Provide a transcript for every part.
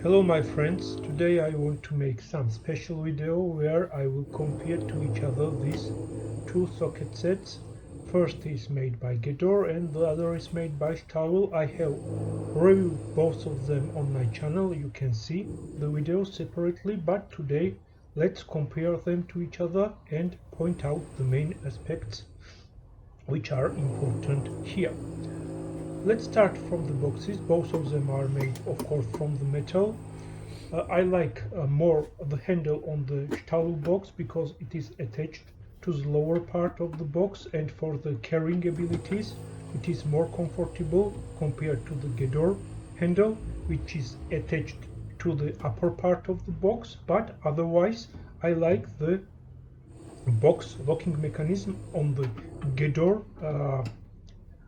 Hello my friends, today I want to make some special video where I will compare to each other these two socket sets. First is made by Gedore and the other is made by Stahlwille. I have reviewed both of them on my channel, you can see the videos separately, but today let's compare them to each other and point out the main aspects which are important here. Let's start from the boxes. Both of them are made, of course, from the metal. I like more the handle on the Stahlwille box because it is attached to the lower part of the box, and for the carrying abilities it is more comfortable compared to the Gedore handle, which is attached to the upper part of the box. But otherwise I like the box locking mechanism on the Gedore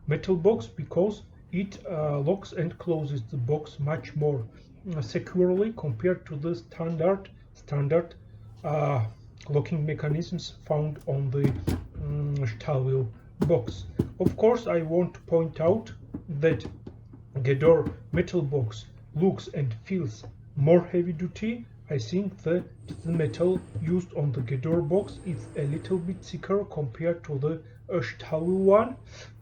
metal box because it locks and closes the box much more securely compared to the standard locking mechanisms found on the Stahlwille box. Of course, I want to point out that Gedore metal box looks and feels more heavy duty. I think that the metal used on the Gedore box is a little bit thicker compared to the Stahlwille one.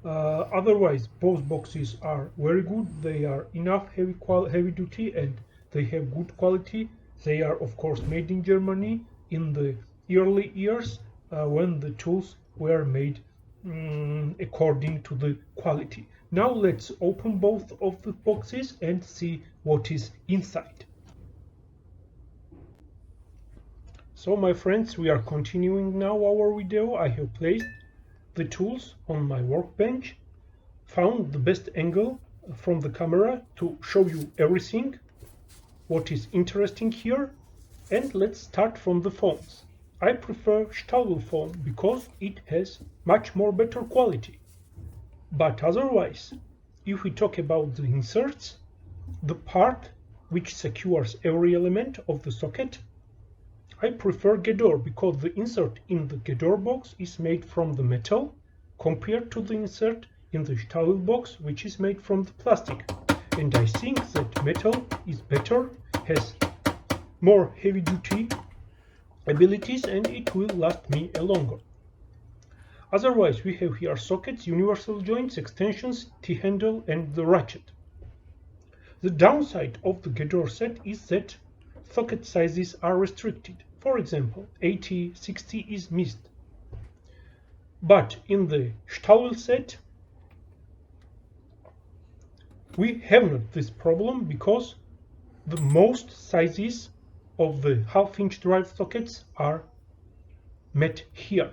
Otherwise, both boxes are very good. They are enough heavy duty and they have good quality. They are of course made in Germany in the early years when the tools were made according to the quality. Now let's open both of the boxes and see what is inside. So my friends, we are continuing now our video. I have placed the tools on my workbench, found the best angle from the camera to show you everything what is interesting here, and let's start from the foams. I prefer Stahlwille foam because it has much more better quality. But otherwise, if we talk about the inserts, the part which secures every element of the socket, I prefer Gedore because the insert in the Gedore box is made from the metal compared to the insert in the Stahlwille box, which is made from the plastic. And I think that metal is better, has more heavy duty abilities, and it will last me longer. Otherwise, we have here sockets, universal joints, extensions, T-handle and the ratchet. The downside of the Gedore set is that socket sizes are restricted. For example, 80, 60 is missed. But in the Stahlwille set, we have not this problem because the most sizes of the half-inch drive sockets are met here.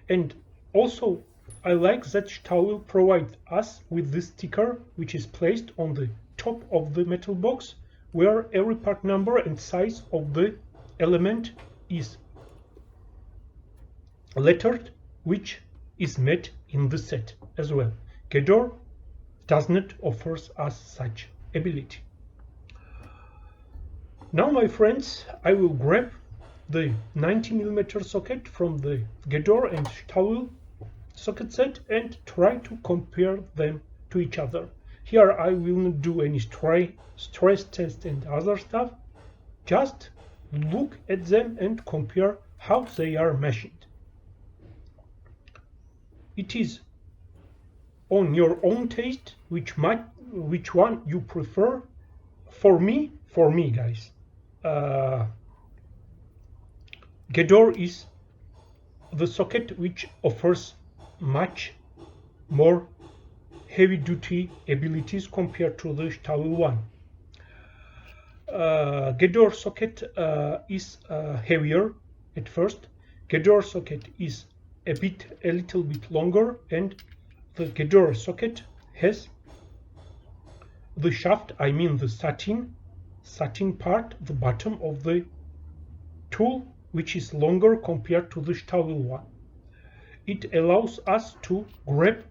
And also, I like that Stahlwille provides us with this sticker which is placed on the top of the metal box, where every part number and size of the element is lettered, which is met in the set as well. Gedore does not offer us such ability. Now my friends, I will grab the 90mm socket from the Gedore and Stahlwille socket set and try to compare them to each other. Here I will not do any stress test and other stuff, just look at them and compare how they are machined. It is on your own taste which one you prefer. For me guys, Gedore is the socket which offers much more heavy duty abilities compared to the Stahlwille one. Gedore socket is heavier at first. Gedore socket is a little bit longer, and the Gedore socket has the shaft, I mean the satin part, the bottom of the tool, which is longer compared to the Stahlwille one. It allows us to grab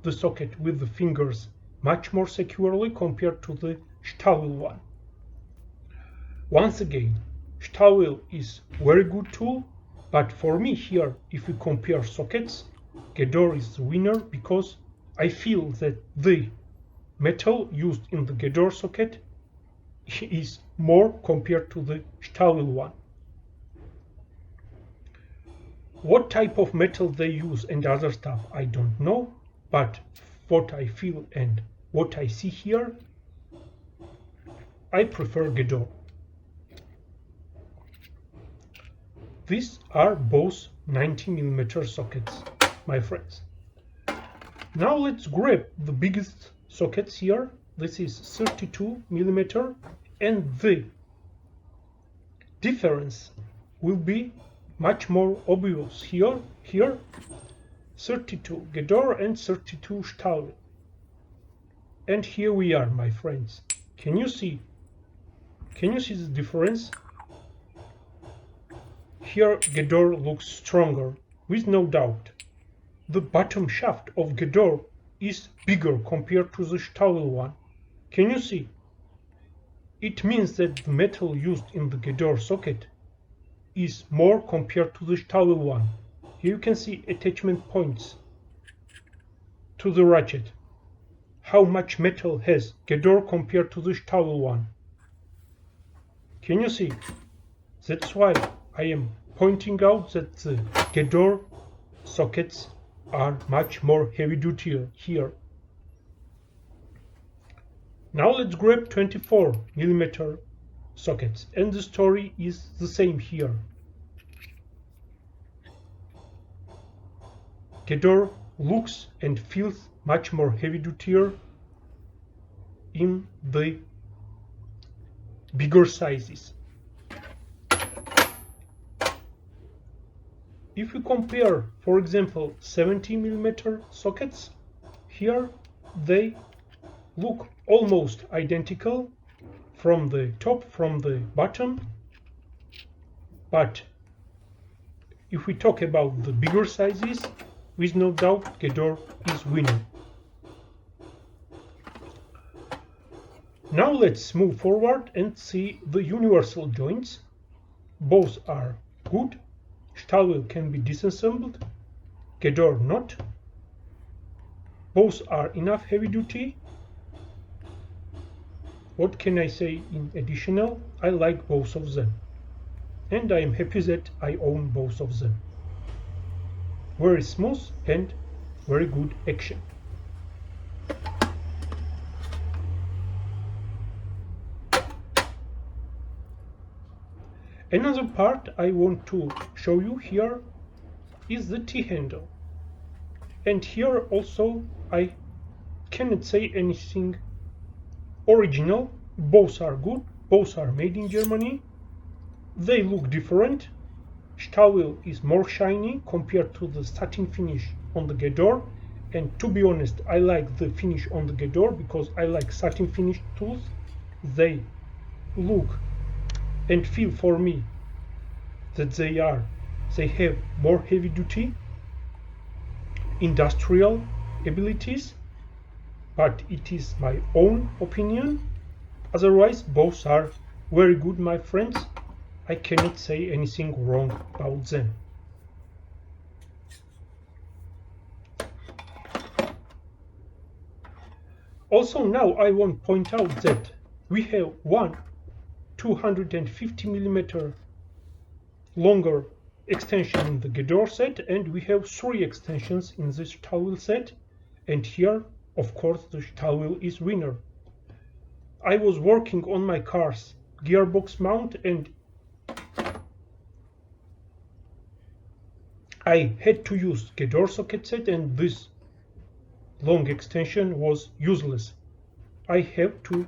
the socket with the fingers much more securely compared to the Stahlwille one. Once again, Stahlwille is very good tool, but for me here, if we compare sockets, Gedore is the winner because I feel that the metal used in the Gedore socket is more compared to the Stahlwille one. What type of metal they use and other stuff, I don't know, but what I feel and what I see here, I prefer Gedore. These are both 90mm sockets, my friends. Now let's grab the biggest sockets here. This is 32mm, and the difference will be much more obvious here. 32 Gedore and 32 Stahlwille. And here we are, my friends. Can you see the difference? Here Gedore looks stronger, with no doubt. The bottom shaft of Gedore is bigger compared to the Stahlwille one. Can you see? It means that the metal used in the Gedore socket is more compared to the Stahlwille one. Here you can see attachment points to the ratchet. How much metal has Gedore compared to the Stahlwille one? Can you see? That's why I am pointing out that the Gedore sockets are much more heavy duty here. Now let's grab 24mm sockets, and the story is the same here. Gedore looks and feels much more heavy duty in the bigger sizes. If we compare, for example, 70mm sockets, here they look almost identical from the top, from the bottom, but if we talk about the bigger sizes, with no doubt Gedore is winner. Now let's move forward and see the universal joints. Both are good. Stahlwille can be disassembled, Gedore not. Both are enough heavy duty. What can I say in additional? I like both of them, and I am happy that I own both of them. Very smooth and very good action. Another part I want to show you here is the T-handle. And here also I cannot say anything original. Both are good, both are made in Germany. They look different. Stahlwille is more shiny compared to the satin finish on the Gedore. And to be honest, I like the finish on the Gedore because I like satin finish tools. They look and feel for me that they have more heavy duty industrial abilities, but it is my own opinion. Otherwise both are very good, my friends. I cannot say anything wrong about them. Also now I want to point out that we have one 250mm longer extension in the Gedore set, and we have 3 extensions in the Stahlwille set, and here of course the Stahlwille is winner. I was working on my car's gearbox mount and I had to use Gedore socket set, and this long extension was useless. I have to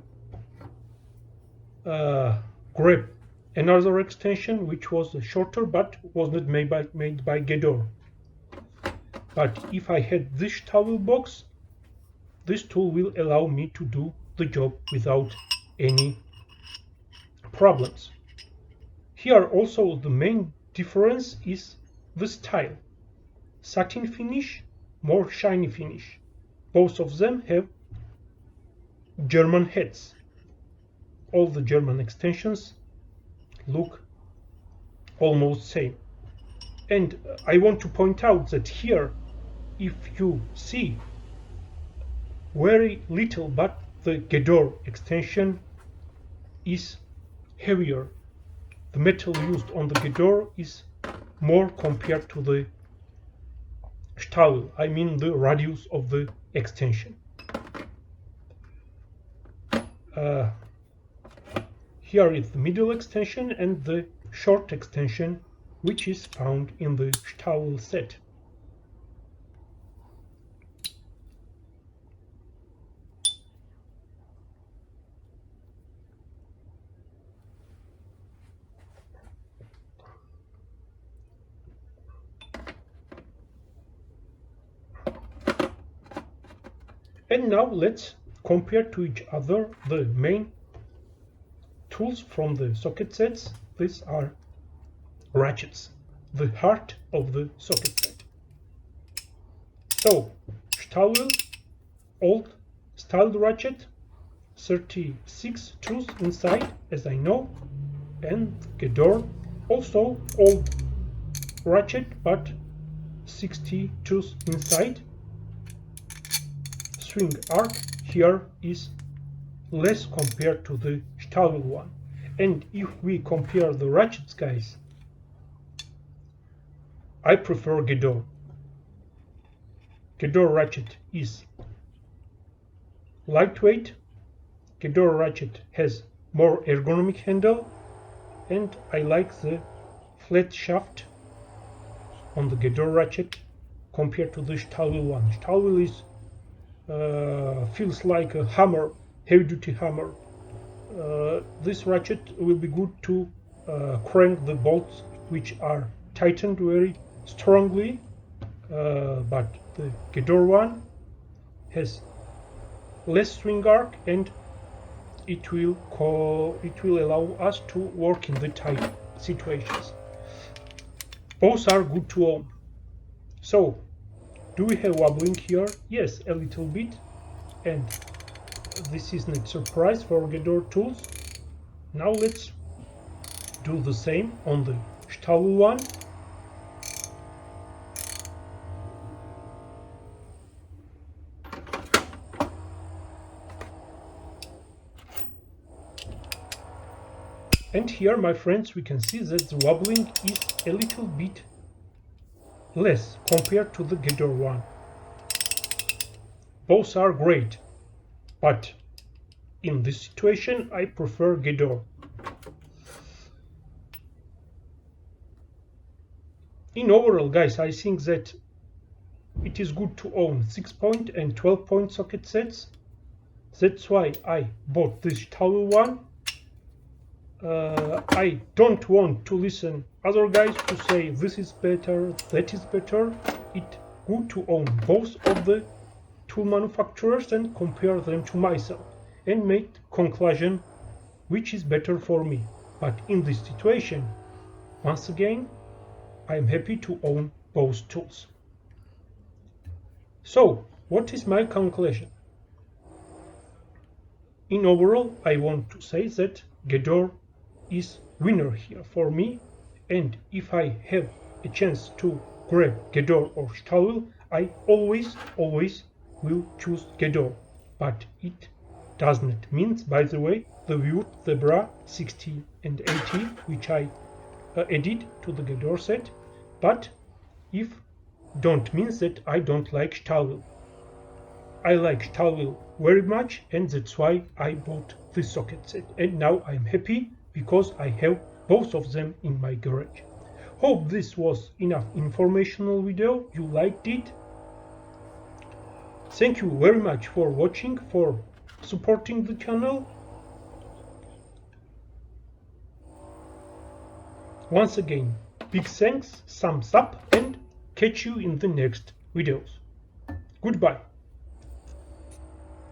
grab another extension which was shorter but was not made by Gedore. But if I had this Stahlwille box, this tool will allow me to do the job without any problems. Here also the main difference is the style. Satin finish, more shiny finish. Both of them have German heads. All the German extensions look almost same. And I want to point out that here, if you see very little, but the Gedore extension is heavier. The metal used on the Gedore is more compared to the Stahlwille. I mean the radius of the extension. Here is the middle extension and the short extension, which is found in the Stahlwille set. And now let's compare to each other the main tools from the socket sets. These are ratchets, the heart of the socket set. So, Stahlwille, old styled ratchet, 36 tools inside, as I know, and Gedore, also old ratchet, but 60 tools inside. Swing arc here is less compared to the Stahlwille one. And if we compare the ratchets, guys, I prefer Gedore. Gedore ratchet is lightweight. Gedore ratchet has more ergonomic handle, and I like the flat shaft on the Gedore ratchet compared to the Stahlwille one. Stahlwille is feels like a hammer, heavy-duty hammer. This ratchet will be good to crank the bolts, which are tightened very strongly, but the Gedore one has less swing arc, and it will allow us to work in the tight situations. Both are good to own. So, do we have wobbling here? Yes, a little bit, and this is not a surprise for Gedore tools. Now let's do the same on the Stahlwille one. And here, my friends, we can see that the wobbling is a little bit less compared to the Gedore one. Both are great, but in this situation I prefer Gedore. In overall, guys, I think that it is good to own 6-point and 12-point socket sets. That's why I bought this Stahlwille one. I don't want to listen other guys to say this is better, that is better. It's good to own both of the tool manufacturers and compare them to myself and make conclusion which is better for me. But in this situation, once again, I am happy to own both tools. So, what is my conclusion? In overall, I want to say that Gedore is winner here for me, and if I have a chance to grab Gedore or Stahlwille, I always will choose Gedore. But it does not mean, by the way, the Viewed Zebra 60 and 80, which I added to the Gedore set, but if don't mean that I don't like Stahlwille. I like Stahlwille very much, and that's why I bought this socket set, and now I'm happy because I have both of them in my garage. Hope this was enough informational video, you liked it. Thank you very much for watching, for supporting the channel. Once again, big thanks, thumbs up, and catch you in the next videos. Goodbye.